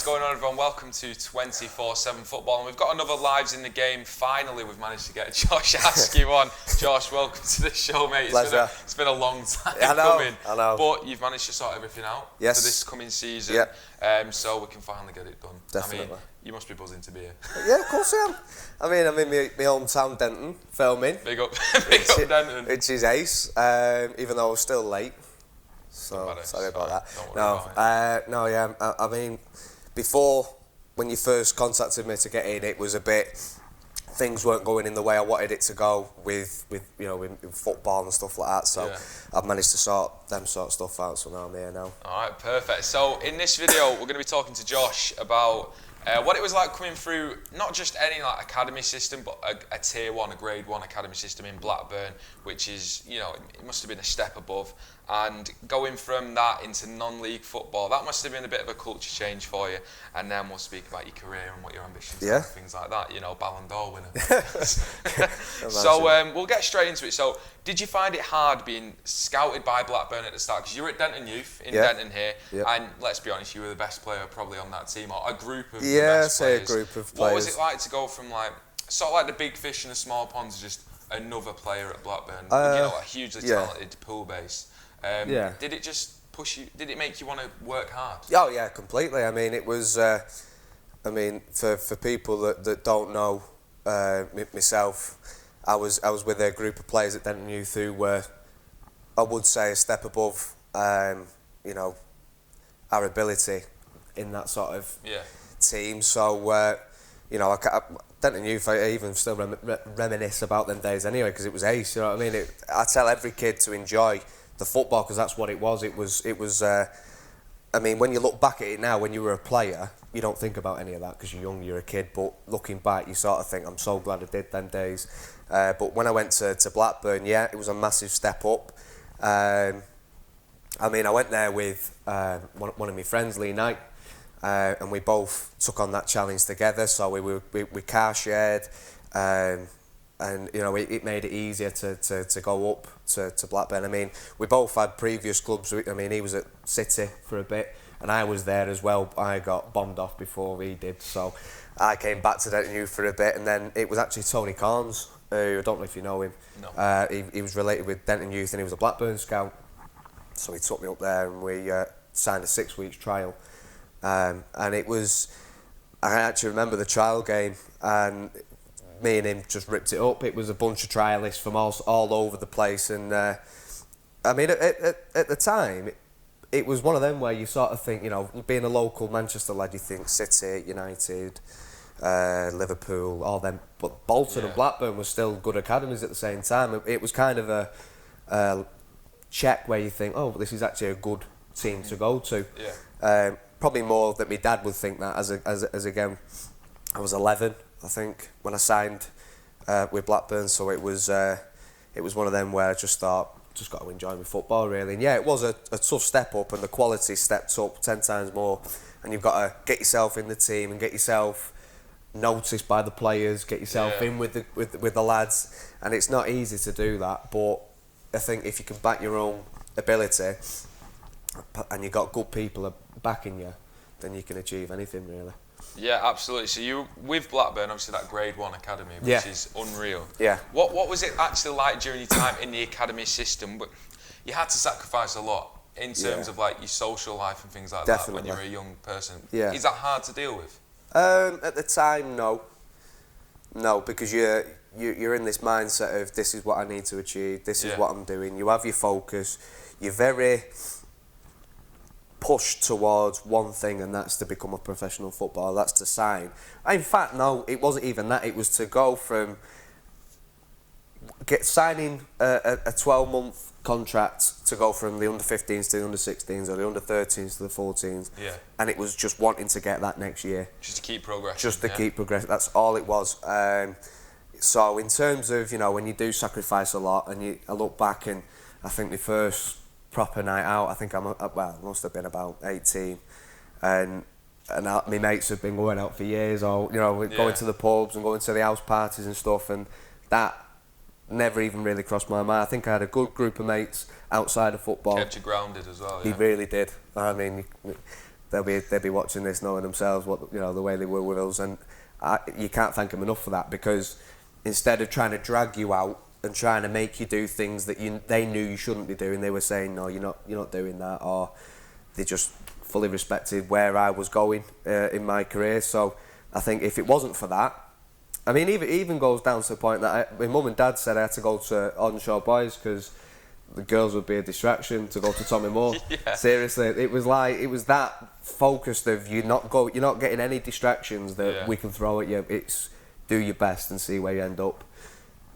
is going on, everyone? Welcome to 24/7 Football, and we've got another Lives in the Game. Finally, we've managed to get Josh Askew on. Josh, welcome to the show, mate. It's been a long time coming. I know. But you've managed to sort everything out for this coming season. Yeah. So we can finally get it done. Definitely. I mean, you must be buzzing to be here. Yeah, of course I am. I mean, I'm in my hometown, Denton, filming. Big up Denton. Which is ace, even though I was still late. So sorry about that. I mean, before, when you first contacted me to get in, it was a bit, things weren't going in the way I wanted it to go with football and stuff like that. So I've managed to sort stuff out. So now I'm here now. All right, perfect. So in this video, we're going to be talking to Josh about what it was like coming through not just any academy system, but a tier 1, a grade 1 academy system in Blackburn, which is, it must have been a step above. And going from that into non-league football, that must have been a bit of a culture change for you. And then we'll speak about your career and what your ambitions are, things like that. Ballon d'Or winner. So we'll get straight into it. So did you find it hard being scouted by Blackburn at the start? Because you were at Denton Youth in Denton here, and let's be honest, you were the best player probably on that team, or a group of the best players. A group of players. What was it like to go from sort of like the big fish in the small pond to just another player at Blackburn? A hugely talented pool base. Did it just push you? Did it make you want to work hard? Oh yeah, completely. I mean, it was. For people that don't know myself, I was with a group of players at Denton Youth who were, I would say, a step above, our ability in that sort of team. So Denton Youth, I even still reminisce about them days anyway, because it was ace. You know what I mean? I tell every kid to enjoy the football, because that's what it was. It was. I mean, when you look back at it now, when you were a player, you don't think about any of that because you're young, you're a kid. But looking back, you sort of think, I'm so glad I did them days. But when I went to Blackburn, it was a massive step up. I mean, I went there with one of my friends, Lee Knight, and we both took on that challenge together. So we car shared. And it made it easier to go up to Blackburn. I mean, we both had previous clubs. I mean, he was at City for a bit, and I was there as well. I got bombed off before he did, so I came back to Denton Youth for a bit, and then it was actually Tony Carnes, who I don't know if you know him. No. He was related with Denton Youth, and he was a Blackburn scout, so he took me up there, and we signed a 6-week trial, and it was. I actually remember the trial game, and me and him just ripped it up. It was a bunch of trialists from all over the place, and I mean, at the time, it was one of them where you sort of think, being a local Manchester lad, you think City, United, Liverpool, all them, but Bolton and Blackburn were still good academies at the same time. It was kind of a check where you think, oh, this is actually a good team to go to. Probably more that my dad would think that as again, I was 11. I think when I signed with Blackburn, so it was one of them where I just thought, just got to enjoy my football really. And it was a tough step up, and the quality stepped up 10 times more. And you've got to get yourself in the team and get yourself noticed by the players, get yourself in with the lads, and it's not easy to do that. But I think if you can back your own ability, and you've got good people backing you, then you can achieve anything really. Yeah, absolutely. So you with Blackburn, obviously that grade 1 academy, which is unreal. Yeah. What was it actually like during your time in the academy system? But you had to sacrifice a lot in terms of your social life and things like that when you were a young person. Yeah. Is that hard to deal with? At the time, no, because you're in this mindset of, this is what I need to achieve. This is what I'm doing. You have your focus. You're very pushed towards one thing, and that's to become a professional footballer. That's to sign. In fact, no, it wasn't even that. It was to go from signing a 12-month contract to go from the under-15s to the under-16s, or the under-13s to the 14s. Yeah. And it was just wanting to get that next year. Just to keep progressing. Just to keep progressing. That's all it was. So in terms of, when you do sacrifice a lot, and I look back, and I think the first proper night out, I think I must have been about 18, and my mates have been going out for years, or going to the pubs and going to the house parties and stuff, and that never even really crossed my mind. I think I had a good group of mates outside of football. Kept you grounded as well. He really did. I mean, they'll be watching this, knowing themselves what the way they were with us, and you can't thank them enough for that, because instead of trying to drag you out and trying to make you do things that they knew you shouldn't be doing, they were saying, no, you're not doing that, or they just fully respected where I was going in my career. So I think if it wasn't for that, I mean, even goes down to the point that my mum and dad said I had to go to Onshore Boys because the girls would be a distraction to go to Tommy Moore. Yeah. Seriously, it was that focused of you're not getting any distractions that we can throw at you. It's do your best and see where you end up.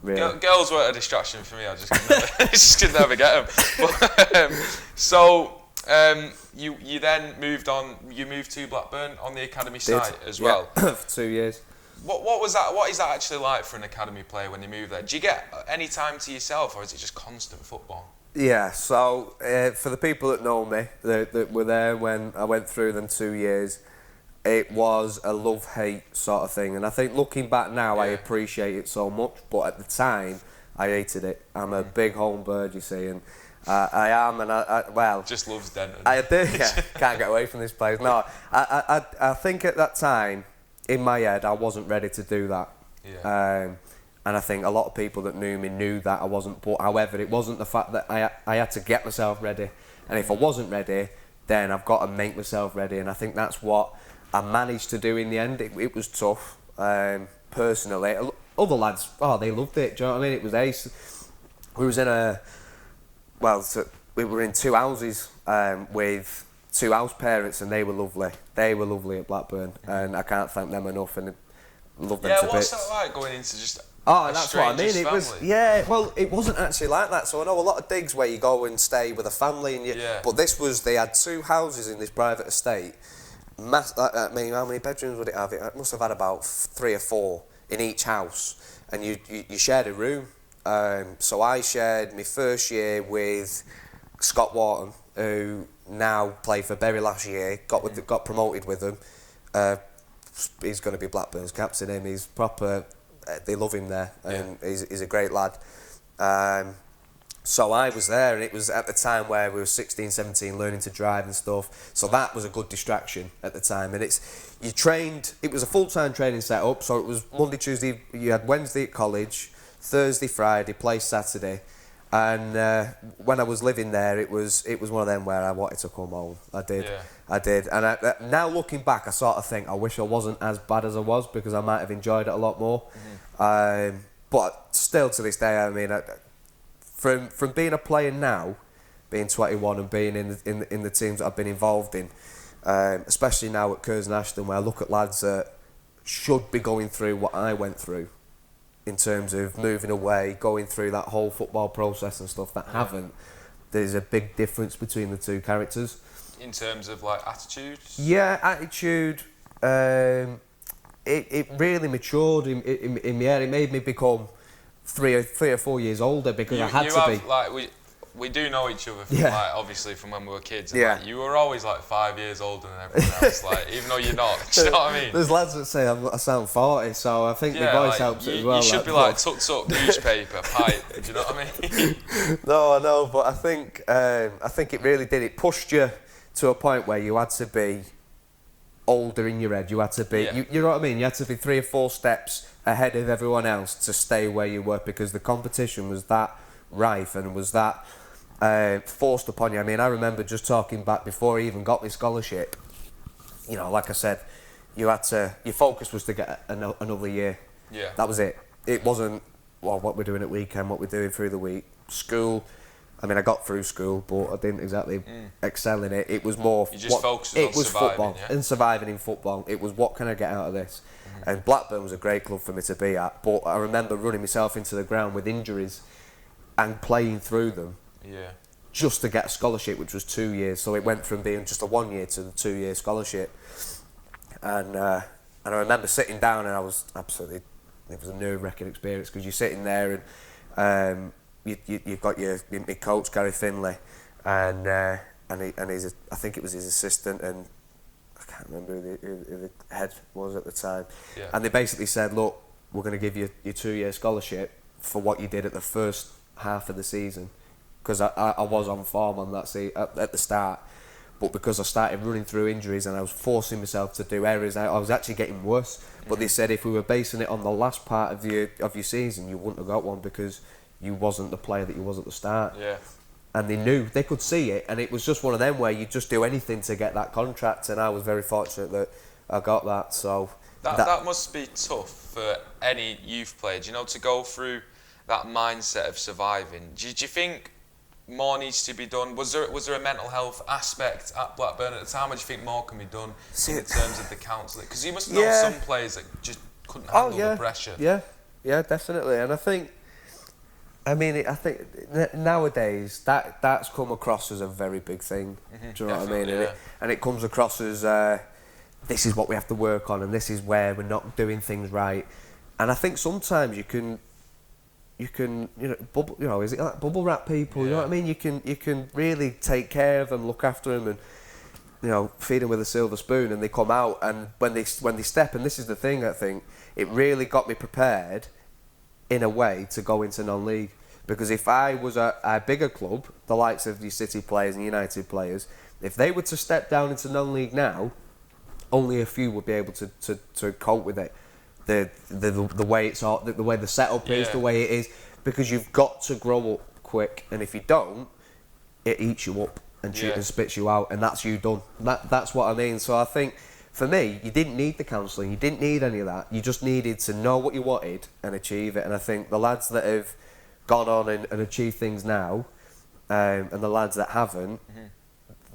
Really. Girls weren't a distraction for me. I just could never get them. But, you then moved on. You moved to Blackburn on the academy side as well. For 2 years. What was that? What is that actually like for an academy player when you move there? Do you get any time to yourself, or is it just constant football? Yeah. So for the people that know me, that were there when I went through them 2 years, it was a love-hate sort of thing. And I think looking back now, I appreciate it so much. But at the time, I hated it. I'm a big home bird, you see, and I am, and I just loves Denton. I do. Yeah, can't get away from this place. No, I think at that time, in my head, I wasn't ready to do that. Yeah. And I think a lot of people that knew me knew that I wasn't. But however, it wasn't the fact that I had to get myself ready. And if I wasn't ready, then I've got to make myself ready. And I think that's what I managed to do in the end. It was tough, personally. Other lads, they loved it. Do you know what I mean? It was ace. We was in we were in two houses with two house parents, and they were lovely. They were lovely at Blackburn, and I can't thank them enough, and love them to bits. Yeah, what's that like going into just that's what I mean. It family? was it wasn't actually like that. So I know a lot of digs where you go and stay with a family, and but this was, they had two houses in this private estate. I mean, how many bedrooms would it have? It must have had about 3 or 4 in each house, and you shared a room. So I shared my first year with Scott Wharton, who now played for Bury last year, got promoted with them. He's going to be Blackburn's captain. He's proper. They love him there, and he's a great lad. So I was there, and it was at the time where we were 16, 17, learning to drive and stuff. So that was a good distraction at the time. And you trained. It was a full-time training setup. So it was Monday, Tuesday. You had Wednesday at college, Thursday, Friday, play Saturday. And when I was living there, it was one of them where I wanted to come home. I did. And now looking back, I sort of think I wish I wasn't as bad as I was, because I might have enjoyed it a lot more. But still, to this day, I mean, from being a player now, being 21 and being in the teams that I've been involved in, especially now at Curzon Ashton, where I look at lads that should be going through what I went through, in terms of moving away, going through that whole football process and stuff, that haven't. There's a big difference between the two characters. In terms of like attitude? Yeah, attitude. It really matured in my head. It made me become 3 or 4 years older, because I had to be. Like, we do know each other from, like, obviously from when we were kids. And like, you were always like 5 years older than everyone else, like, even though you're not. Do you know what I mean? There's lads that say I sound 40, so I think my voice helps it as well. You should be like tucked up, newspaper, pipe. Do you know what I mean? No, I know, but I think it really did. It pushed you to a point where you had to be older in your head. You had to be, you know what I mean? You had to be 3 or 4 steps ahead of everyone else to stay where you were, because the competition was that rife and was that forced upon you. I mean, I remember just talking back before I even got my scholarship. You know, like I said, your focus was to get another year. Yeah. That was it. It wasn't, what we're doing at weekend, what we're doing through the week. School, I mean, I got through school, but I didn't exactly excel in it. It was more. You just focused on surviving, football, and surviving in football. It was, what can I get out of this? And Blackburn was a great club for me to be at, but I remember running myself into the ground with injuries and playing through them. Yeah. Just to get a scholarship, which was 2 years. So it went from being just a 1 year to the 2 year scholarship. And I remember sitting down, and I was absolutely. It was a nerve-wracking experience, because you're sitting there and. You've got your coach Gary Finlay, and he's I think it was his assistant, and I can't remember who the head was at the time. Yeah. And they basically said, look, we're going to give you your 2 year scholarship for what you did at the first half of the season, because I was on form on that at the start, but because I started running through injuries and I was forcing myself to do errors, I was actually getting worse. But they said if we were basing it on the last part of your season, you wouldn't have got one because you wasn't the player that you was at the start. Yeah. And they knew, they could see it, and it was just one of them where you just do anything to get that contract, and I was very fortunate that I got that. So that must be tough for any youth player, you know, to go through that mindset of surviving. Do you think more needs to be done? Was there a mental health aspect at Blackburn at the time, or do you think more can be done in terms of the counselling? Because you must know some players that just couldn't handle the pressure. Yeah, definitely. And I think nowadays that's come across as a very big thing. Do you know what I mean? Yeah. And it comes across as this is what we have to work on, and this is where we're not doing things right. And I think sometimes you can is it like bubble wrap people? You know what I mean? You can really take care of them, look after them, and feed them with a silver spoon, and they come out, and when they step, and this is the thing, I think it really got me prepared in a way to go into non-league, because if I was a bigger club, the likes of the City players and United players, if they were to step down into non-league now, only a few would be able to cope with it. The way it's all, the way the setup is, the way it is, because you've got to grow up quick, and if you don't, it eats you up and spits you out, and that's you done. That's what I mean. So I think for me, you didn't need the counselling, you didn't need any of that. You just needed to know what you wanted and achieve it. And I think the lads that have gone on and achieved things now, and the lads that haven't,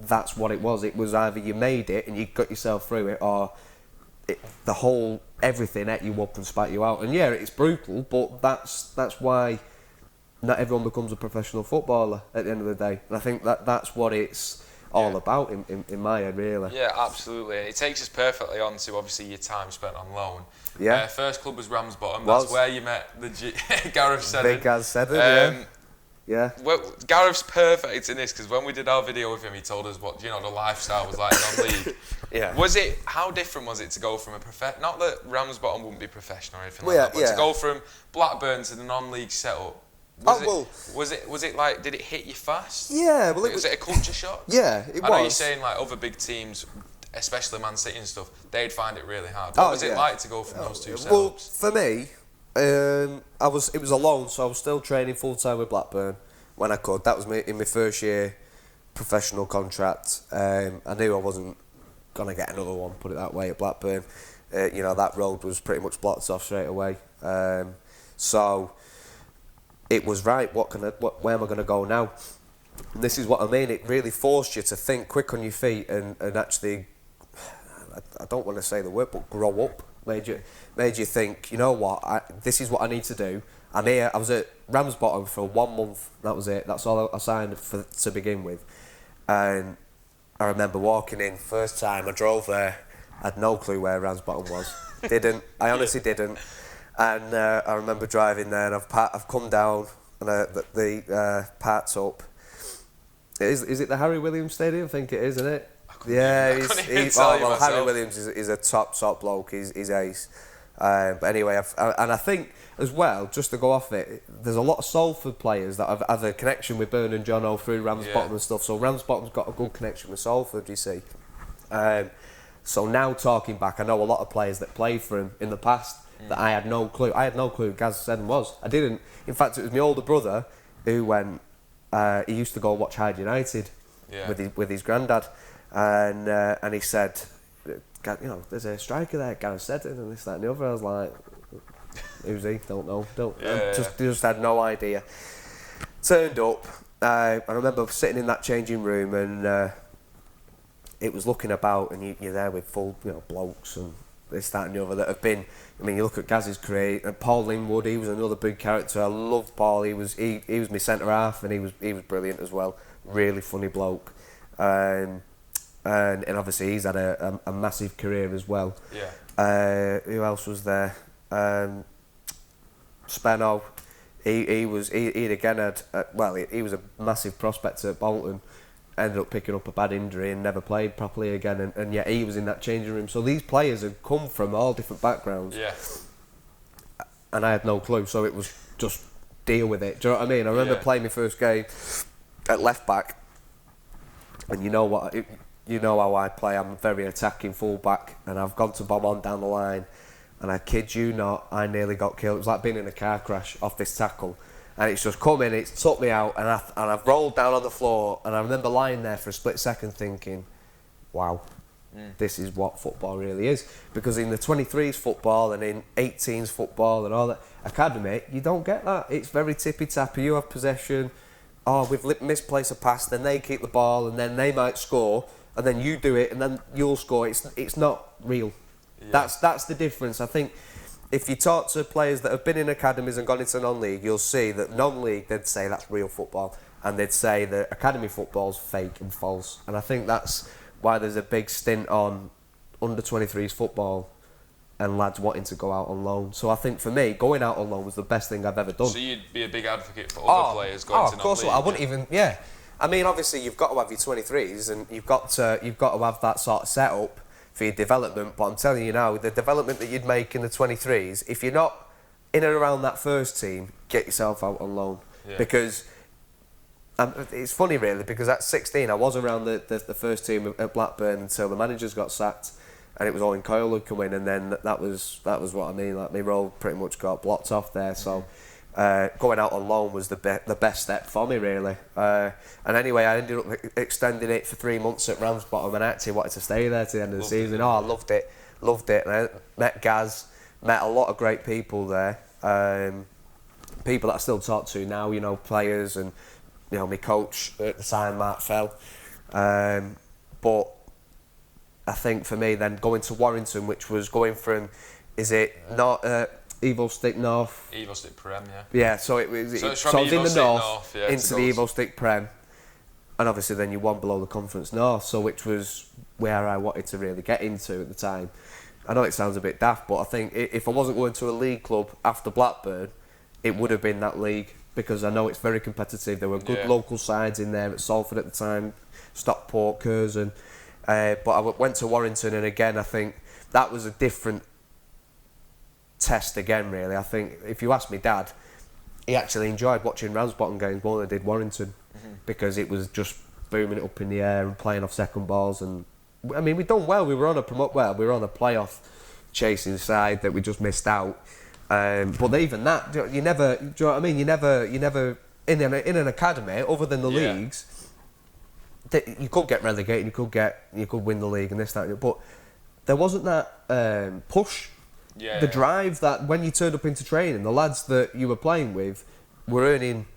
that's what it was. It was either you made it and you got yourself through it, or everything ate you up and spat you out. And yeah, it's brutal, but that's why not everyone becomes a professional footballer at the end of the day. And I think that's what it's all about in my head, really. Yeah, absolutely. And it takes us perfectly on to obviously your time spent on loan. Yeah. First club was Ramsbottom. That's where you met Gareth Seddon. Big Gaz Seddon, yeah. Well, Gareth's perfect in this, because when we did our video with him, he told us what the lifestyle was like non-league. Yeah. How different was it to go from not that Ramsbottom wouldn't be professional or anything like that, but to go from Blackburn to the non-league setup? Was it like, did it hit you fast? Yeah, well, was it a culture shock? Yeah, it was. I know you're saying like other big teams, especially Man City and stuff, they'd find it really hard. What was it like to go from those two setups? Well, for me, it was a loan, so I was still training full time with Blackburn when I could. That was in my first year professional contract. I knew I wasn't gonna get another one, put it that way, at Blackburn. That road was pretty much blocked off straight away. So it was right. Where am I gonna go now? And this is what I mean. It really forced you to think quick on your feet and actually, I don't want to say the word, but grow up. Made you think, you know what, this is what I need to do. I'm here. I was at Ramsbottom for 1 month. That was it. That's all I signed for to begin with. And I remember walking in first time I drove there. I had no clue where Ramsbottom was. I honestly didn't. And I remember driving there, and I've come down, and the parts up. Is it the Harry Williams Stadium? I think it is, isn't it? Harry Williams is a top bloke. He's ace. But anyway, I think as well, just to go off it, there's a lot of Salford players that have a connection with Burn and Jono through Ramsbottom and stuff. So Ramsbottom's got a good connection with Salford, you see. So now talking back, I know a lot of players that played for him in the past that I had no clue. I had no clue who Gaz Seddon was. I didn't. In fact, it was my older brother who went. He used to go watch Hyde United with his granddad, and he said, there's a striker there, Gareth Seddon, and this, that, and the other. I was like, who's he? Don't know. Just had no idea. Turned up. I remember sitting in that changing room, and it was looking about, and you're there with full, blokes and this, that, and the other that have been. I mean, you look at Gaz's career, and Paul Linwood, he was another big character. I loved Paul. He was my centre half, and he was brilliant as well. Really funny bloke, and obviously he's had a massive career as well. Yeah. Who else was there? Spenno. He was a massive prospect at Bolton. Ended up picking up a bad injury and never played properly again, and yet he was in that changing room. So these players had come from all different backgrounds, and I had no clue. So it was just deal with it. Do you know what I mean? I remember playing my first game at left back, and you know what? you know how I play. I'm a very attacking fullback, and I've gone to bomb on down the line, and I kid you not, I nearly got killed. It was like being in a car crash off this tackle, and it's just come in, it's took me out, and I've rolled down on the floor, and I remember lying there for a split second thinking, wow, this is what football really is. Because in the 23s football and in 18s football and all that, academy, you don't get that. It's very tippy-tappy, you have possession, we've misplaced a pass, then they keep the ball, and then they might score, and then you do it, and then you'll score. It's not real. Yeah. That's the difference. I think if you talk to players that have been in academies and gone into non-league, you'll see that non-league, they'd say that's real football, and they'd say that academy football's fake and false. And I think that's why there's a big stint on under 23s football and lads wanting to go out on loan. So I think for me, going out on loan was the best thing I've ever done. So you'd be a big advocate for other players going to non-league? Of course, I wouldn't even. Yeah, I mean, obviously you've got to have your 23s and you've got to have that sort of setup for your development. But I'm telling you now, the development that you'd make in the 23s, if you're not in and around that first team, get yourself out on loan. Yeah. Because it's funny really, because at 16 I was around the first team at Blackburn until the managers got sacked. And it was Owen Coyle who'd come in, and then that was what I mean. Like, my role pretty much got blocked off there. So going out on loan was the best step for me, really. And anyway, I ended up extending it for 3 months at Ramsbottom, and I actually wanted to stay there to the end of the season. I loved it. And I met Gaz, met a lot of great people there. People that I still talk to now, you know, players, and you know, my coach at the time, Mark Fell. But I think for me then going to Warrington, which was going from, is it not Evo Stick North? Evo Stick Prem, yeah. Yeah, so it was. So I was in the north yeah, into the Evo Stick Prem, and obviously then you won below the Conference North, so which was where I wanted to really get into at the time. I know it sounds a bit daft, but I think if I wasn't going to a league club after Blackburn, it would have been that league, because I know it's very competitive. There were good local sides in there at Salford at the time, Stockport, Curzon. But I went to Warrington, and again, I think that was a different test again, really. I think if you ask me Dad, he actually enjoyed watching Ramsbottom games more than I did Warrington, because it was just booming it up in the air and playing off second balls. And I mean, we'd done well. We were on a playoff chasing side that we just missed out. But even that, you never. Do you know what I mean? You never in an academy other than the leagues. You could get relegated, you could win the league and this, that, but there wasn't that push, the drive that when you turned up into training, the lads that you were playing with were earning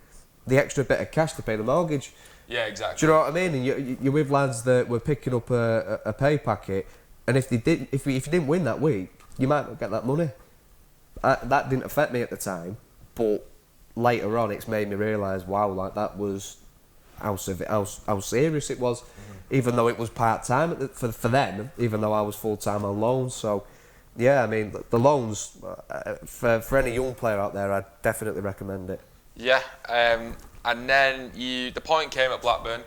the extra bit of cash to pay the mortgage. Yeah, exactly. Do you know what I mean? And you're with lads that were picking up a pay packet, and if you didn't win that week, you might not get that money. That didn't affect me at the time, but later on, it's made me realise, wow, like that was how serious it was, even though it was part-time for them, even though I was full-time on loan. So, yeah, I mean, the loans, for any young player out there, I'd definitely recommend it. Yeah, and then the point came at Blackburn,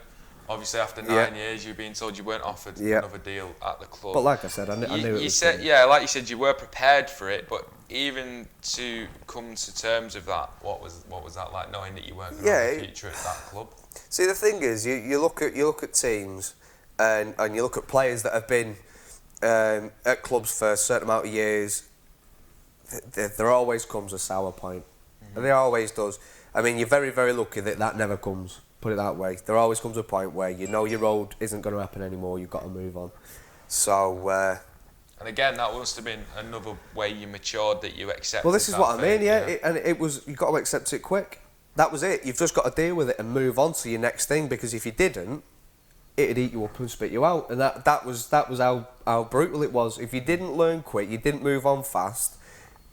obviously after 9 years, you were being told you weren't offered another deal at the club. But like I said, I knew it was said, coming. like you said, you were prepared for it, but even to come to terms with that, what was that like, knowing that you weren't going to have a future at that club? See, the thing is, you look at teams, and you look at players that have been at clubs for a certain amount of years. There always comes a sour point, and there always does. I mean, you're very, very lucky that never comes. Put it that way. There always comes a point where you know your road isn't going to happen anymore. You've got to move on. So. And again, that must have been another way you matured, that you accepted. Well, this is what I mean, and it was, you've got to accept it quick. That was it. You've just got to deal with it and move on to your next thing, because if you didn't, it'd eat you up and spit you out. And that was how brutal it was. If you didn't learn quick, you didn't move on fast.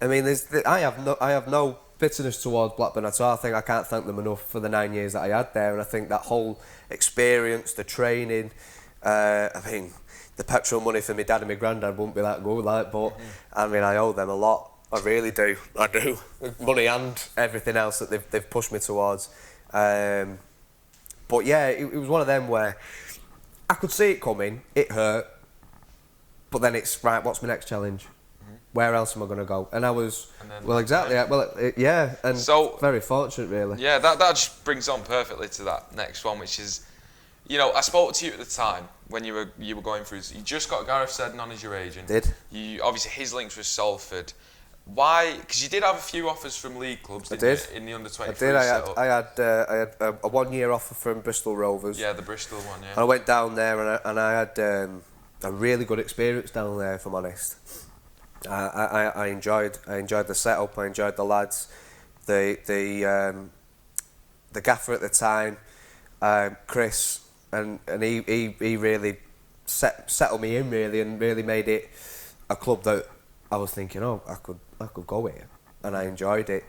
I mean, I have no bitterness towards Blackburn at all. I think I can't thank them enough for the 9 years that I had there, and I think that whole experience, the training, I mean, the petrol money for my dad and my granddad wouldn't be that good, like, but I mean, I owe them a lot. I really do. I do. Money and everything else that they've pushed me towards. But yeah, it was one of them where I could see it coming. It hurt. But then it's, right, what's my next challenge? Where else am I going to go? And I was, well, exactly. And so, very fortunate, really. Yeah, that just brings on perfectly to that next one, which is I spoke to you at the time when you were going through. You just got Gareth Seddon on as your agent. Did. You obviously his links with Salford. Why? Because you did have a few offers from league clubs, didn't you, in the under 23 I did. setup? I had a 1 year offer from Bristol Rovers. Yeah, the Bristol one. Yeah. And I went down there and I had a really good experience down there. If I'm honest, I enjoyed the setup. I enjoyed the lads, the gaffer at the time, Chris, and he really settled me in really, and really made it a club that I was thinking, oh, I could go here, and I enjoyed it.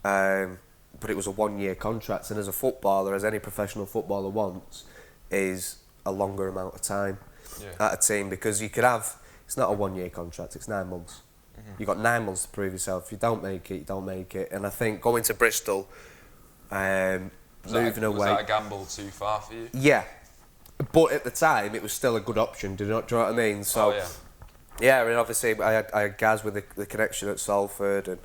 But it was a 1 year contract, and as a footballer, as any professional footballer wants, is a longer amount of time at a team, because you could have, it's not a 1 year contract, it's 9 months. You've got 9 months to prove yourself. If you don't make it, you don't make it. And I think going to Bristol, moving away. Was that a gamble too far for you? Yeah, but at the time it was still a good option. Do you know what I mean? So, yeah. Yeah, I mean, obviously I had Gaz with the connection at Salford, and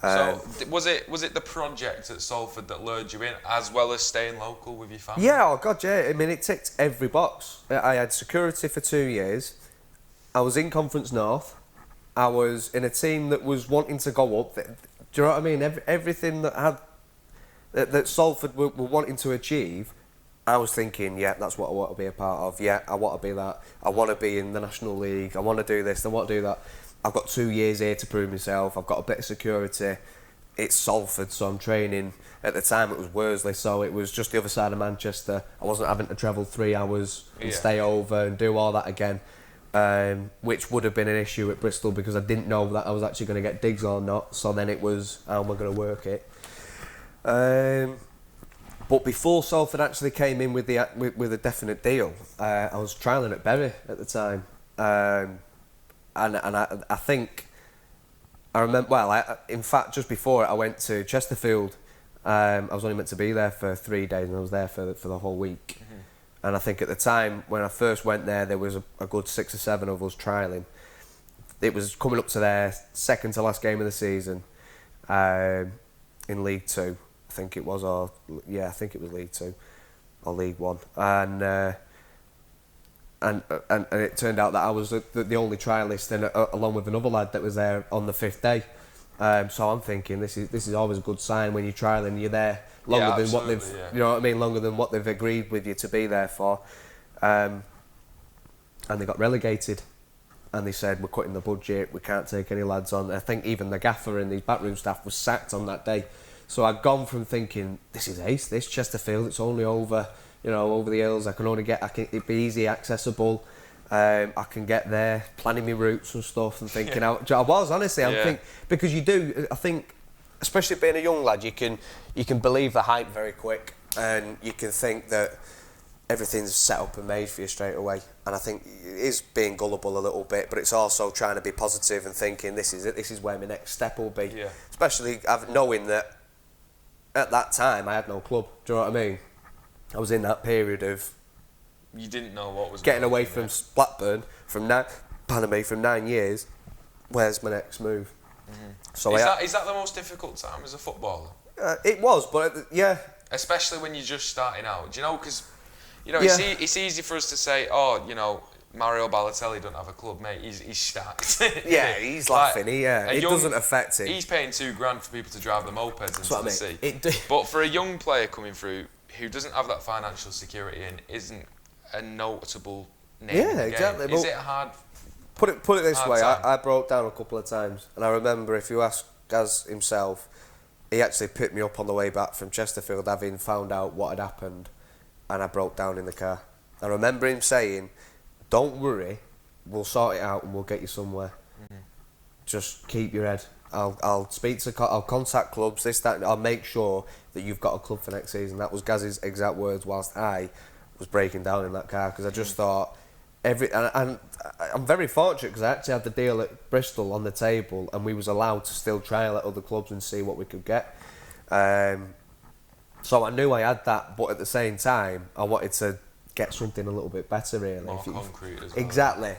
so was it the project at Salford that lured you in, as well as staying local with your family? Yeah, oh god, yeah. I mean, it ticked every box. I had security for 2 years. I was in Conference North. I was in a team that was wanting to go up. Do you know what I mean? Everything that Salford were wanting to achieve, I was thinking, yeah, that's what I want to be a part of. Yeah, I want to be that. I want to be in the National League. I want to do this. I want to do that. I've got 2 years here to prove myself. I've got a bit of security. It's Salford, so I'm training. At the time, it was Worsley, so it was just the other side of Manchester. I wasn't having to travel 3 hours and stay over and do all that again, which would have been an issue at Bristol, because I didn't know that I was actually going to get digs or not. So then it was, how am I going to work it? But before Salford actually came in with a definite deal, I was trialling at Bury at the time, and I think I remember. Well, in fact, just before it, I went to Chesterfield. I was only meant to be there for 3 days, and I was there for the whole week. And I think at the time when I first went there was a good 6 or 7 of us trialling. It was coming up to their second to last game of the season in League Two. I think it was League Two or League One, and it turned out that I was the only trialist, and along with another lad that was there on the 5th day. So I'm thinking this is always a good sign when you're trialling. You're there longer than what they've you know what I mean, longer than what they've agreed with you to be there for, and they got relegated. And they said, we're cutting the budget, we can't take any lads on. I think even the gaffer and the backroom staff was sacked on that day. So I'd gone from thinking, this is ace, this Chesterfield, it's only over the hills, it'd be easy accessible, I can get there, planning my routes and stuff, and thinking I was, honestly, because you do, I think, especially being a young lad, you can believe the hype very quick, and you can think that everything's set up and made for you straight away. And I think it is being gullible a little bit, but it's also trying to be positive and thinking this is it, this is where my next step will be. Yeah. Especially knowing that at that time I had no club. Do you know what I mean? I was in that period of you didn't know what was getting away from Blackburn from 9 years. Where's my next move? Mm-hmm. So is that the most difficult time as a footballer? It was, but yeah. Especially when you're just starting out. Do you know, because it's easy for us to say, Mario Balotelli don't have a club, mate. He's stacked. Yeah, he's laughing. It doesn't affect him. He's paying $2,000 for people to drive the mopeds into the sea. But for a young player coming through who doesn't have that financial security and isn't a notable name, in the exactly. Game, is it hard? Put it this way. I broke down a couple of times, and I remember, if you ask Gaz himself, he actually picked me up on the way back from Chesterfield, having found out what had happened, and I broke down in the car. I remember him saying, "Don't worry, we'll sort it out and we'll get you somewhere. Mm-hmm. Just keep your head. I'll contact clubs, this, that, and I'll make sure that you've got a club for next season." That was Gaz's exact words whilst I was breaking down in that car, because I just thought and I'm very fortunate because I actually had the deal at Bristol on the table, and we was allowed to still trial at other clubs and see what we could get. So I knew I had that, but at the same time, I wanted to get something a little bit better, really. More concrete as well.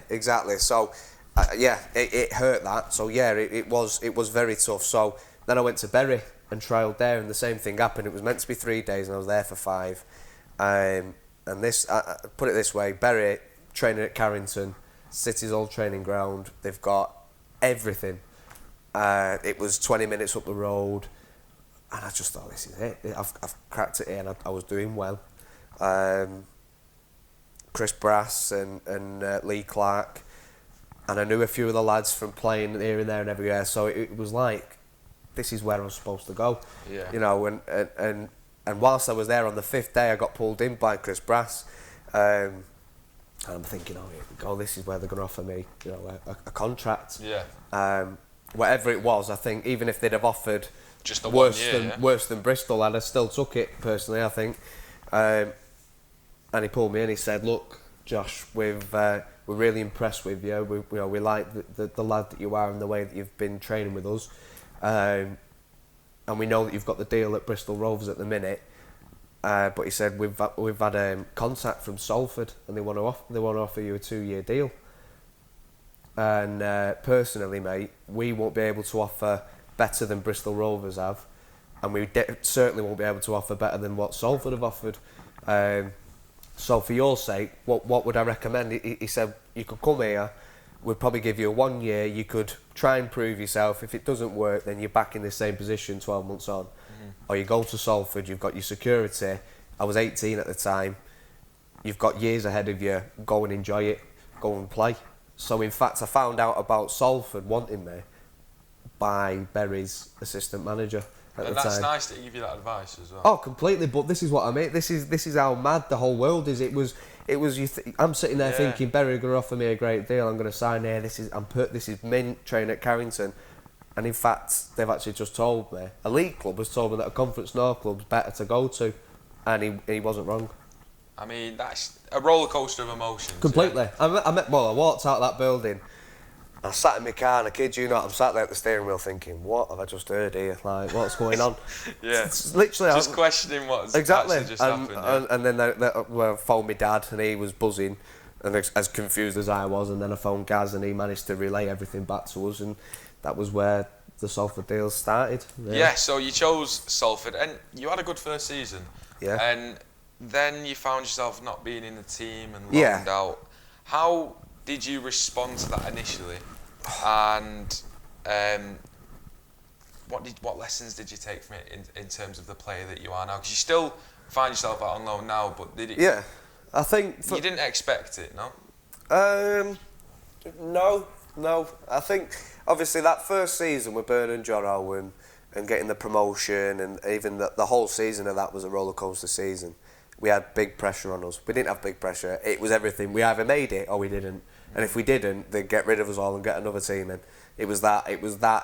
Exactly. So, it hurt that. So yeah, it was very tough. So then I went to Bury and trialled there, and the same thing happened. It was meant to be 3 days, and I was there for 5. And this, put it this way, Bury training at Carrington, City's old training ground. They've got everything. It was 20 minutes up the road, and I just thought, this is it. I've cracked it in. I was doing well. Chris Brass and Lee Clark, and I knew a few of the lads from playing here and there and everywhere. So it was like, this is where I was supposed to go. Yeah. You know, and whilst I was there on the 5th day, I got pulled in by Chris Brass. And I'm thinking, oh, here we go, this is where they're going to offer me, you know, a contract. Yeah. Whatever it was, I think, even if they'd have offered Just the worse 1 year, than yeah. worse than Bristol, I'd have still took it personally, I think. And he pulled me in. He said, "Look, Josh, we're really impressed with you. We like the lad that you are and the way that you've been training with us, and we know that you've got the deal at Bristol Rovers at the minute." But he said, "We've had contact from Salford, and they want to offer you a 2-year deal. And personally, mate, we won't be able to offer better than Bristol Rovers have, and we certainly won't be able to offer better than what Salford have offered. So for your sake, what would I recommend?" He said, "You could come here, we'd probably give you a 1 year, you could try and prove yourself. If it doesn't work, then you're back in the same position 12 months on. Or you go to Salford, you've got your security. I was 18 at the time. You've got years ahead of you. Go and enjoy it. Go and play." So in fact, I found out about Salford wanting me by Bury's assistant manager at the And that's time. nice that he give you that advice as well. Oh, completely. But this is what I mean. This is how mad the whole world is. It was. I'm sitting there thinking, Bury are going to offer me a great deal. I'm going to sign here. This is mint training at Carrington, and in fact, they've actually just told me a league club has told me that a Conference North club's better to go to, and he wasn't wrong. I mean, that's a roller coaster of emotions. Completely. Yeah. I walked out of that building. I sat in my car, and I kid you not, I'm sat there at the steering wheel thinking, what have I just heard here? Like, what's going on? Yeah. It's literally, Just questioning what's exactly. actually just happened. Yeah. And then I phoned my dad, and he was buzzing, and as confused as I was. And then I phoned Gaz, and he managed to relay everything back to us, and that was where the Salford deal started. Yeah, so you chose Salford, and you had a good first season. Yeah. And then you found yourself not being in the team and loaned out. How did you respond to that initially? And what lessons did you take from it in terms of the player that you are now? Because you still find yourself out on loan now, but did it? Yeah, I think You didn't expect it, no? No. I think obviously that first season with Burn and Jorro and getting the promotion, and even the whole season of that was a roller coaster season. We had big pressure on us. We didn't have big pressure. It was everything. We either made it or we didn't. And if we didn't, they'd get rid of us all and get another team in. It was that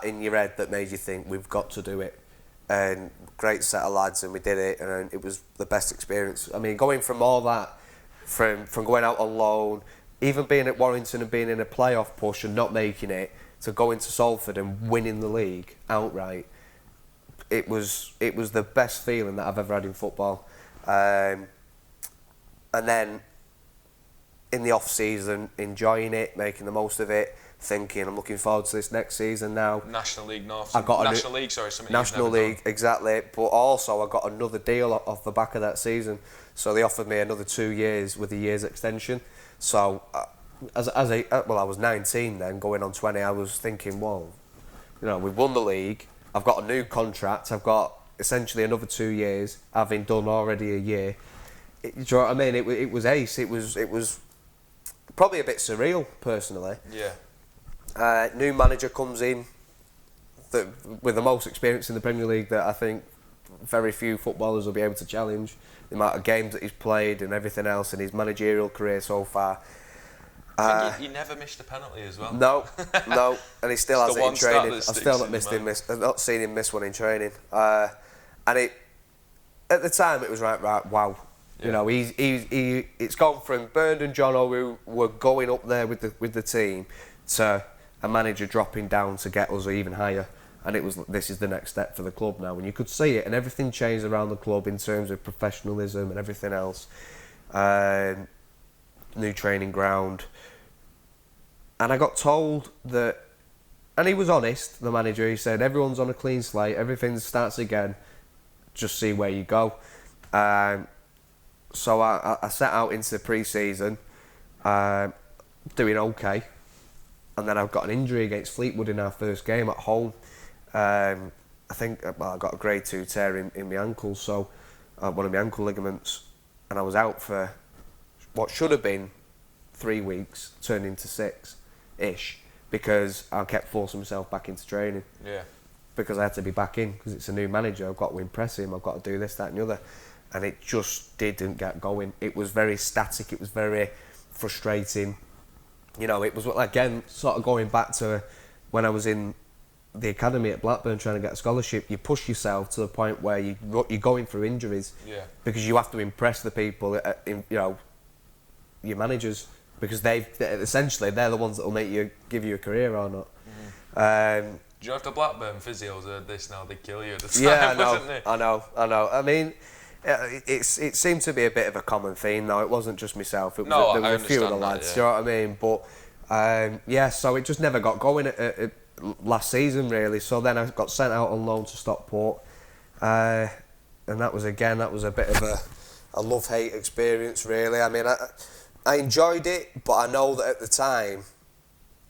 in your head that made you think, we've got to do it. And great set of lads, and we did it, and it was the best experience. I mean, going from all that, from going out on loan, even being at Warrington and being in a playoff push and not making it, to going to Salford and winning the league outright, it was the best feeling that I've ever had in football. And then in the off season, enjoying it, making the most of it, thinking I'm looking forward to this next season now. National League North. National League, done. exactly. But also I got another deal off the back of that season, so they offered me another 2 years with a year's extension. So I was 19 then, going on 20. I was thinking, well, we've won the league. I've got a new contract. I've got essentially another 2 years, having done already a year. Do you know what I mean? It was ace. It was probably a bit surreal, personally. Yeah. New manager comes in with the most experience in the Premier League that I think very few footballers will be able to challenge. The amount of games that he's played and everything else in his managerial career so far. He never missed a penalty as well. No, and he still has it in training. I've still not seen him miss one in training. And at the time it was right, wow. Yeah. It's gone from Byrne and Jono, who were going up there with the team, to a manager dropping down to get us even higher. And this is the next step for the club now. And you could see it, and everything changed around the club in terms of professionalism and everything else. New training ground. And I got told that, and he was honest, the manager, he said, everyone's on a clean slate, everything starts again, just see where you go. So I set out into the pre-season, doing okay, and then I've got an injury against Fleetwood in our first game at home. I think I got a grade 2 tear in my ankle, so one of my ankle ligaments, and I was out for what should have been 3 weeks, turned into 6-ish, because I kept forcing myself back into training. Yeah. Because I had to be back in, because it's a new manager, I've got to impress him, I've got to do this, that and the other. And it just didn't get going. It was very static, it was very frustrating. You know, it was, again, sort of going back to when I was in the academy at Blackburn trying to get a scholarship. You push yourself to the point where you're going through injuries, because you have to impress the people, you know, your managers, because essentially they're the ones that will give you a career or not. Do you know if the Blackburn physios heard this now, they'd kill you at the time, yeah, wasn't they? I know. I mean, it seemed to be a bit of a common theme though. It wasn't just myself. There was a few of the lads. Yeah. Do you know what I mean? But so it just never got going at last season really. So then I got sent out on loan to Stockport, and that was a bit of a love-hate experience really. I mean, I enjoyed it, but I know that at the time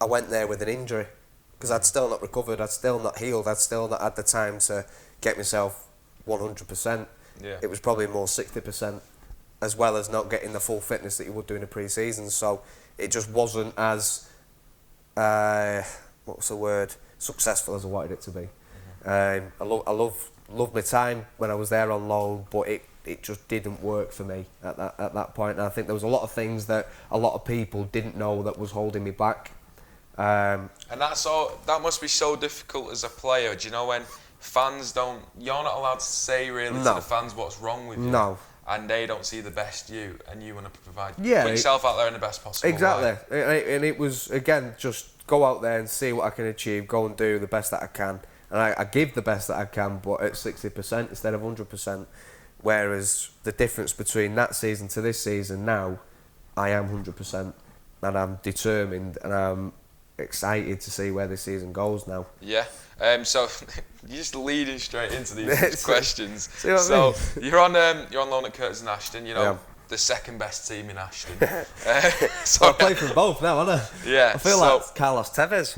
I went there with an injury, because I'd still not recovered, I'd still not healed, I'd still not had the time to get myself 100%. Yeah. It was probably more 60%, as well as not getting the full fitness that you would do in a pre-season. So it just wasn't as successful as I wanted it to be. I loved my time when I was there on loan, but it just didn't work for me at that point. And I think there was a lot of things that a lot of people didn't know that was holding me back. And that must be so difficult as a player. Do you know when fans you're not allowed to say really to the fans what's wrong with you. No. And they don't see the best you, and you want to put yourself out there in the best possible way. Exactly. And it was, again, just go out there and see what I can achieve, go and do the best that I can. And I give the best that I can, but at 60% instead of 100%. Whereas the difference between that season to this season now, I am 100%. And I'm determined, and I'm excited to see where this season goes now. Yeah. So you're just leading straight into these questions. So you're on loan at Curzon Ashton. You know, the second best team in Ashton. So I play for both now, haven't I? Yeah. I feel like Carlos Tevez.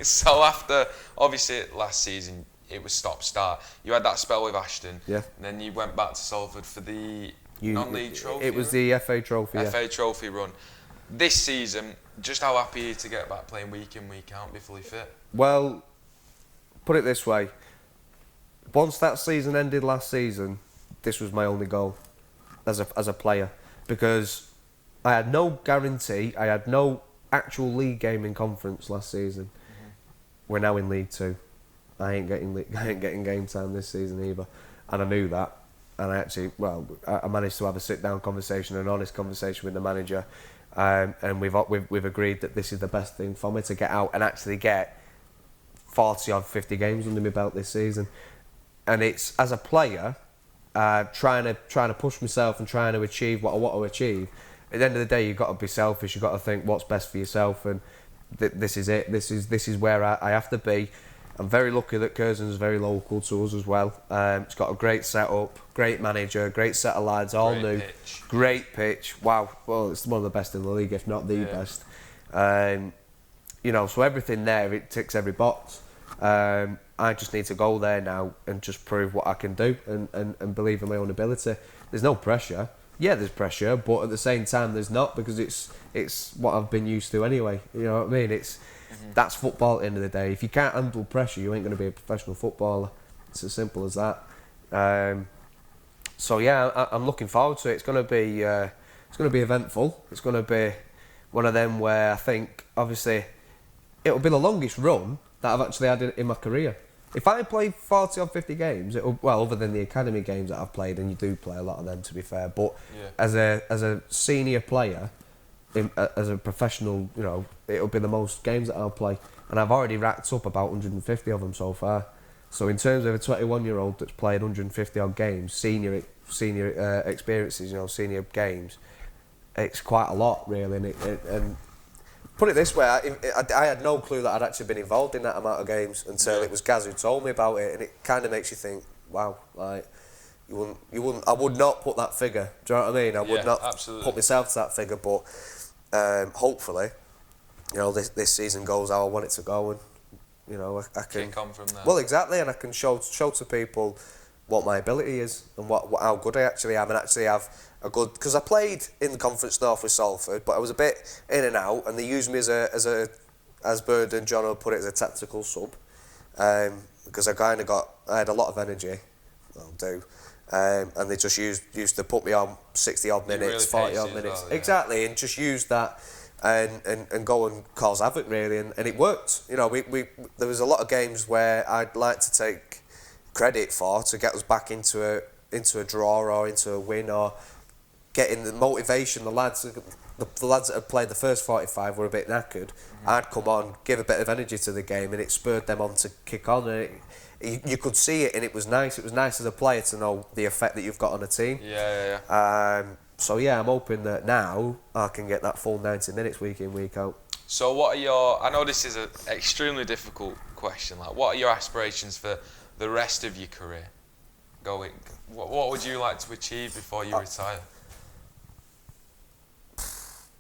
So after obviously last season it was stop-start. You had that spell with Ashton. Yeah. And then you went back to Salford for the non-league trophy. It was the FA Trophy. FA Trophy run. This season, just how happy are you to get back playing week in, week out, be fully fit? Well, put it this way. Once that season ended last season, this was my only goal as a player, because I had no guarantee, I had no actual league game in conference last season. We're now in League 2. I ain't getting game time this season either, and I knew that. And I managed to have a sit-down conversation, an honest conversation with the manager. And we've agreed that this is the best thing for me to get out and actually get 40 or 50 games under my belt this season. And it's, as a player, trying to push myself and trying to achieve what I want to achieve. At the end of the day, you've got to be selfish. You've got to think what's best for yourself, and this is it. This is where I have to be. I'm very lucky that Curzon's very local to us as well. It's got a great setup, great manager, great set of lads, all new. Great pitch. Wow. Well, it's one of the best in the league, if not the best. You know, so everything there, it ticks every box. I just need to go there now and just prove what I can do and believe in my own ability. There's no pressure. Yeah, there's pressure, but at the same time, there's not, because it's what I've been used to anyway. You know what I mean? That's football at the end of the day. If you can't handle pressure, you ain't going to be a professional footballer. It's as simple as that. So yeah, I'm looking forward to it. It's going to be eventful. It's going to be one of them where I think, obviously, it'll be the longest run that I've actually had in my career. If I played 40 or 50 games, other than the academy games that I've played, and you do play a lot of them, to be fair, but as a senior player, as a professional, you know, it'll be the most games that I'll play, and I've already racked up about 150 of them so far. So in terms of a 21-year-old that's played 150 odd games, senior experiences, you know, senior games, it's quite a lot really. And put it this way, I had no clue that I'd actually been involved in that amount of games until it was Gaz who told me about it, and it kind of makes you think, wow, like, I would not put that figure. Do you know what I mean? I would not absolutely. put myself to that figure, but hopefully, this season goes how I want it to go, and I can kick on from there. Well, exactly, and I can show to people what my ability is and how good I actually am, and actually have a good, because I played in the Conference North with Salford, but I was a bit in and out, and they used me as Bird and John would put it, as a tactical sub, because I had a lot of energy. I'll do. And they just used to put me on 60 odd minutes, really 40 odd minutes. well, yeah. Exactly, and just use that and go and cause havoc, really, and it worked. We there was a lot of games where I'd like to take credit for to get us back into a draw or into a win, or getting the motivation. The lads that had played the first 45 were a bit knackered. I'd come on, give a bit of energy to the game, and it spurred them on to kick on, and you could see it, and it was nice. It was nice as a player to know the effect that you've got on a team. Yeah. So yeah, I'm hoping that now I can get that full 90 minutes week in, week out. So what are I know this is an extremely difficult question, like what are your aspirations for the rest of your career? What would you like to achieve before you retire?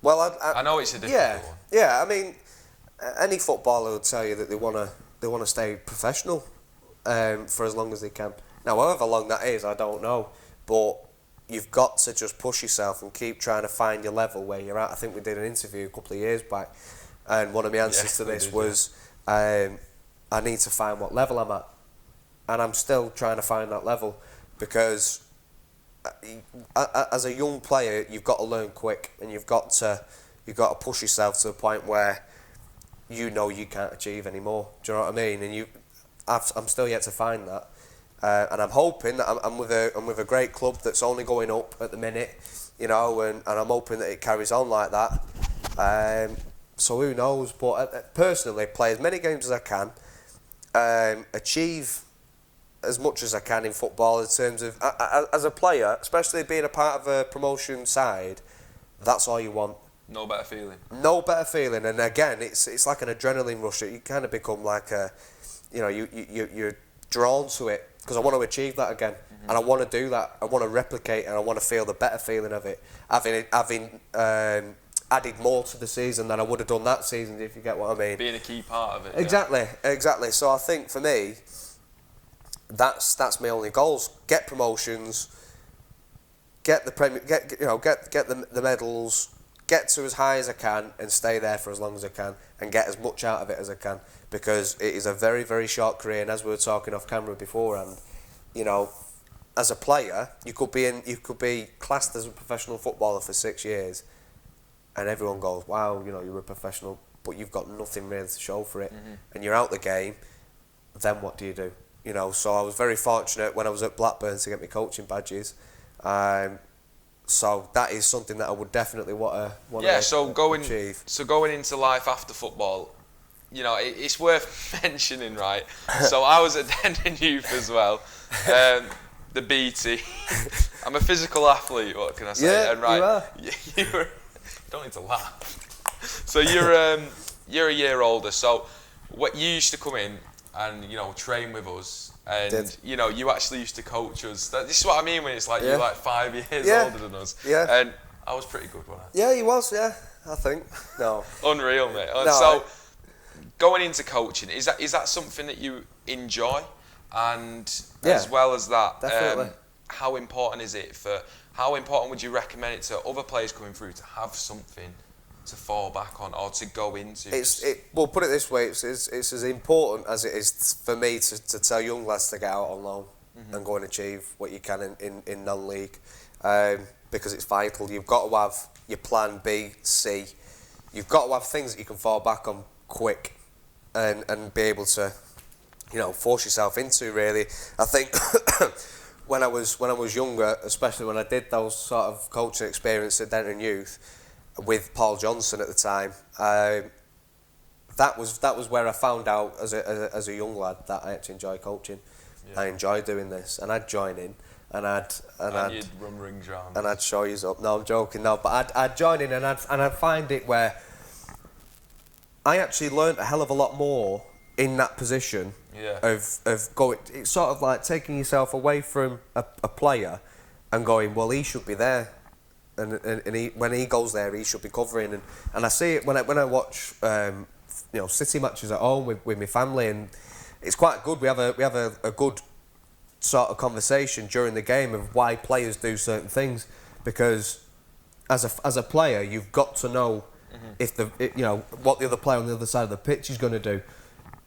Well, I know it's a difficult one. Yeah, I mean, any footballer will tell you that they want to stay professional for as long as they can. Now, however long that is, I don't know, but you've got to just push yourself and keep trying to find your level where you're at. I think we did an interview a couple of years back, and one of my answers to this was, I need to find what level I'm at, and I'm still trying to find that level, because as a young player, you've got to learn quick, and you've got to push yourself to the point where you can't achieve anymore. Do you know what I mean? And I'm still yet to find that, and I'm hoping that I'm with a great club that's only going up at the minute, and I'm hoping that it carries on like that. So who knows? But personally, play as many games as I can, achieve as much as I can in football in terms of as a player, especially being a part of a promotion side. That's all you want. No better feeling. No better feeling, and again, it's like an adrenaline rush. You kind of become like you're drawn to it, because I want to achieve that again, and I want to do that. I want to replicate, and I want to feel the better feeling of it. Having added more to the season than I would have done that season, if you get what I mean. Being a key part of it. Exactly. So I think for me, that's my only goals. Get promotions, get the the medals, get to as high as I can, and stay there for as long as I can, and get as much out of it as I can, because it is a very, very short career. And as we were talking off camera beforehand, as a player, you could be classed as a professional footballer for 6 years, and everyone goes, wow, you're a professional, but you've got nothing really to show for it, and you're out the game. Then what do you do? So I was very fortunate when I was at Blackburn to get my coaching badges. So that is something that I would definitely want to achieve. So going into life after football, it's worth mentioning, right? So I was at Denton Youth as well, the BT. I'm a physical athlete. What can I say? Yeah, and right, you are. You don't need to laugh. So you're a year older. So what you used to come in and train with us, and you actually used to coach us. This is what I mean when it's like you're like 5 years older than us. Yeah. And I was pretty good, wasn't I? Yeah, he was. Yeah, I think. No. Unreal, mate. No, so going into coaching, is that something that you enjoy? And as well as that, definitely. How important would you recommend it to other players coming through to have something to fall back on or to go into? Well, put it this way, it's as important as it is for me to tell young lads to get out on loan and go and achieve what you can in non-league, because it's vital. You've got to have your plan B, C. You've got to have things that you can fall back on quick and be able to force yourself into, really. I think when I was younger, especially when I did those sort of coaching experience at Denton Youth with Paul Johnson at the time, that was where I found out as a young lad that I actually enjoy coaching. Yeah. I enjoy doing this, and I'd join in, and you'd run rings round, and I'd show you up. No, I'm joking. No, but I'd join in, and I'd find it where I actually learnt a hell of a lot more in that position of going. It's sort of like taking yourself away from a player and going, well, he should be there, and he, when he goes there, he should be covering. And I see it when I watch City matches at home with my family, and it's quite good. We have a good sort of conversation during the game of why players do certain things, because as a player, you've got to know if what the other player on the other side of the pitch is going to do,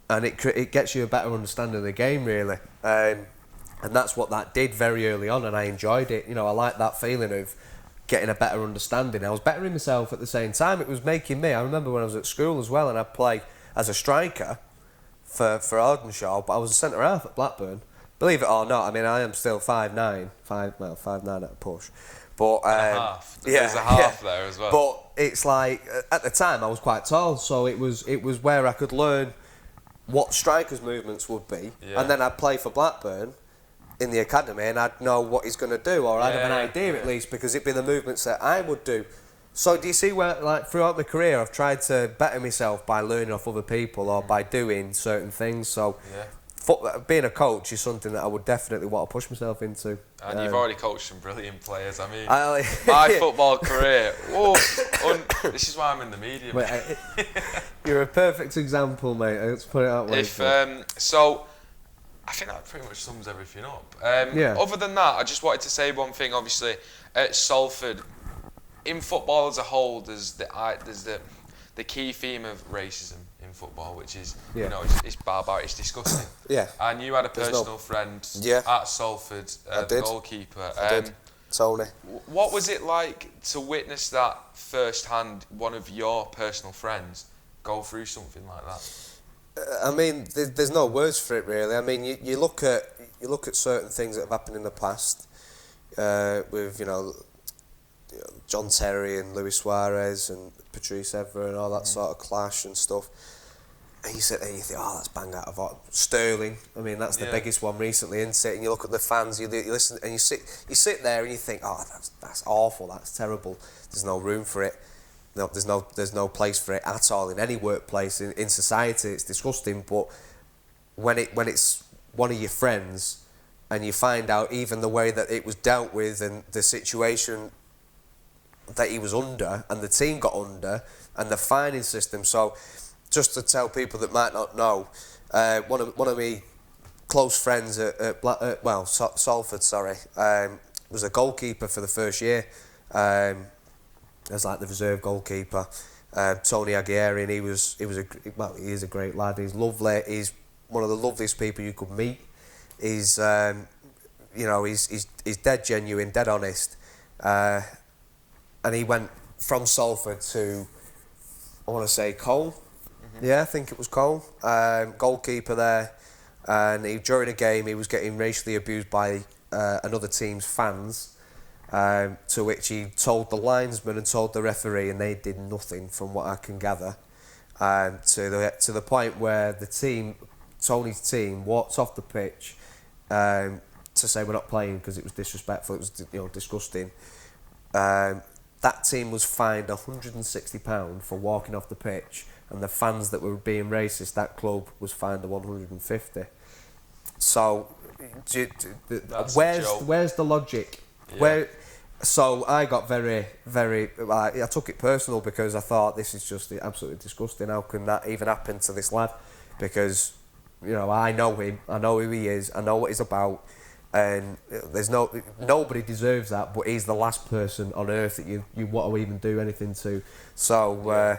and it gets you a better understanding of the game, really. And that's what that did very early on, and I enjoyed it. I like that feeling of getting a better understanding. I was bettering myself at the same time. It was making me. I remember when I was at school as well, and I'd play as a striker for Ardenshaw, but I was a centre half at Blackburn. Believe it or not, I mean, I am still 5'9", 5'9" at a push. But half. There's a half there as well. But it's like, at the time, I was quite tall, so it was where I could learn what strikers' movements would be, and then I'd play for Blackburn in the academy, and I'd know what he's going to do, or I'd have an idea at least, because it'd be the movements that I would do. So do you see where, like, throughout my career, I've tried to better myself by learning off other people or by doing certain things. So being a coach is something that I would definitely want to push myself into. And you've already coached some brilliant players. I mean, my football career. This is why I'm in the media. Mate, you're a perfect example, mate. Let's put it that way. So, I think that pretty much sums everything up. Other than that, I just wanted to say one thing. Obviously, at Salford, in football as a whole, there's the key theme of racism in football, which is it's barbaric, it's disgusting. And you had a personal friend at Salford, the goalkeeper. I did. Tony. What was it like to witness that firsthand? One of your personal friends go through something like that. I mean, there's no words for it really. I mean, you look at certain things that have happened in the past with John Terry and Luis Suarez and Patrice Evra and all that sort of clash and stuff. And you sit there and you think, that's bang out of order. Sterling, I mean, that's the biggest one recently, isn't it? And you look at the fans, you listen, and you sit there and you think, that's awful, that's terrible. There's no room for it. No, there's no place for it at all in any workplace in society. It's disgusting. But when it's one of your friends, and you find out even the way that it was dealt with and the situation that he was under and the team got under and the fining system. So just to tell people that might not know, one of my close friends at Salford, was a goalkeeper for the first year, as like the reserve goalkeeper, Tony Aguirre, and he is a great lad. He's lovely. He's one of the loveliest people you could meet. He's he's dead genuine, dead honest. And he went from Salford to, I want to say, Cole. Yeah, I think it was Cole. Goalkeeper there. And during a game, he was getting racially abused by another team's fans, to which he told the linesman and told the referee, and they did nothing from what I can gather. To the point where Tony's team, walked off the pitch to say we're not playing because it was disrespectful, it was disgusting. That team was fined £160 for walking off the pitch, and the fans that were being racist, that club was fined £150. So, where's the logic? So I got very, very. I took it personal because I thought this is just absolutely disgusting. How can that even happen to this lad? Because I know him, I know who he is, I know what he's about. And nobody deserves that, but he's the last person on earth that you want to even do anything to. So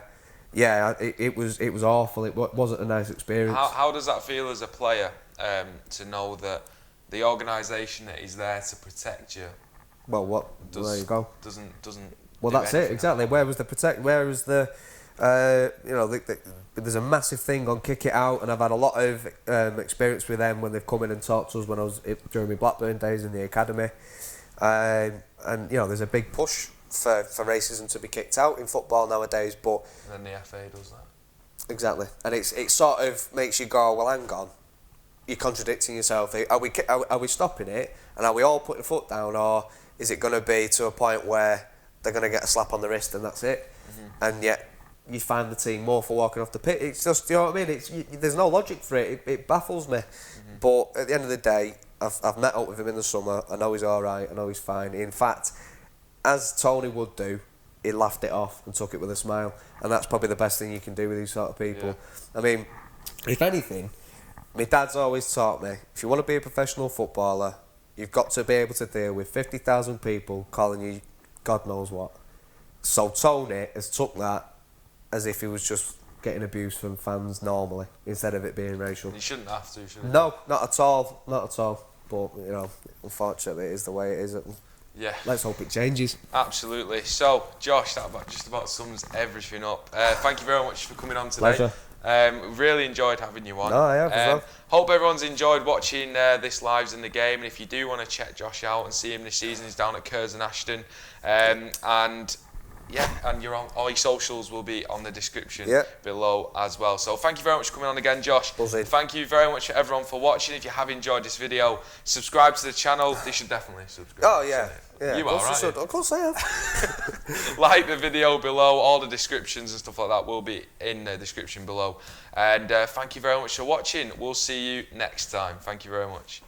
it was awful. It wasn't a nice experience. How does that feel as a player, to know that the organisation that is there to protect you? Well, there you go. Doesn't. Well, that's it exactly. Where was the protect? Where was the? There's a massive thing on Kick It Out, and I've had a lot of experience with them when they've come in and talked to us when I was during my Blackburn days in the academy, and there's a big push for racism to be kicked out in football nowadays. But and then the FA does that. Exactly, and it sort of makes you go, well, hang on, you're contradicting yourself. Are we stopping it, and are we all putting a foot down, or is it going to be to a point where they're going to get a slap on the wrist and that's it? And yet you find the team more for walking off the pitch. It's just, you know what I mean? There's no logic for it. It baffles me. But at the end of the day, I've met up with him in the summer. I know he's all right. I know he's fine. In fact, as Tony would do, he laughed it off and took it with a smile. And that's probably the best thing you can do with these sort of people. Yeah. I mean, if anything, my dad's always taught me, if you want to be a professional footballer, you've got to be able to deal with 50,000 people calling you God knows what. So Tony has took that as if he was just getting abuse from fans normally, instead of it being racial. You shouldn't have to, should you? No, not at all. Not at all. But, you know, unfortunately it is the way it is. Yeah. Let's hope it changes. Absolutely. So, Josh, that just about sums everything up. Thank you very much for coming on today. Pleasure. Really enjoyed having you on. No, I have as well. Hope everyone's enjoyed watching this Lives in the Game. And if you do want to check Josh out and see him this season, he's down at Curzon Ashton. And you're on, all your socials will be on the description below as well. So thank you very much for coming on again, Josh. Buzzing. Thank you very much everyone for watching. If you have enjoyed this video, subscribe to the channel. You should definitely subscribe. Oh yeah. You are, right? Of course I have. Like the video below. All the descriptions and stuff like that will be in the description below. And thank you very much for watching. We'll see you next time. Thank you very much.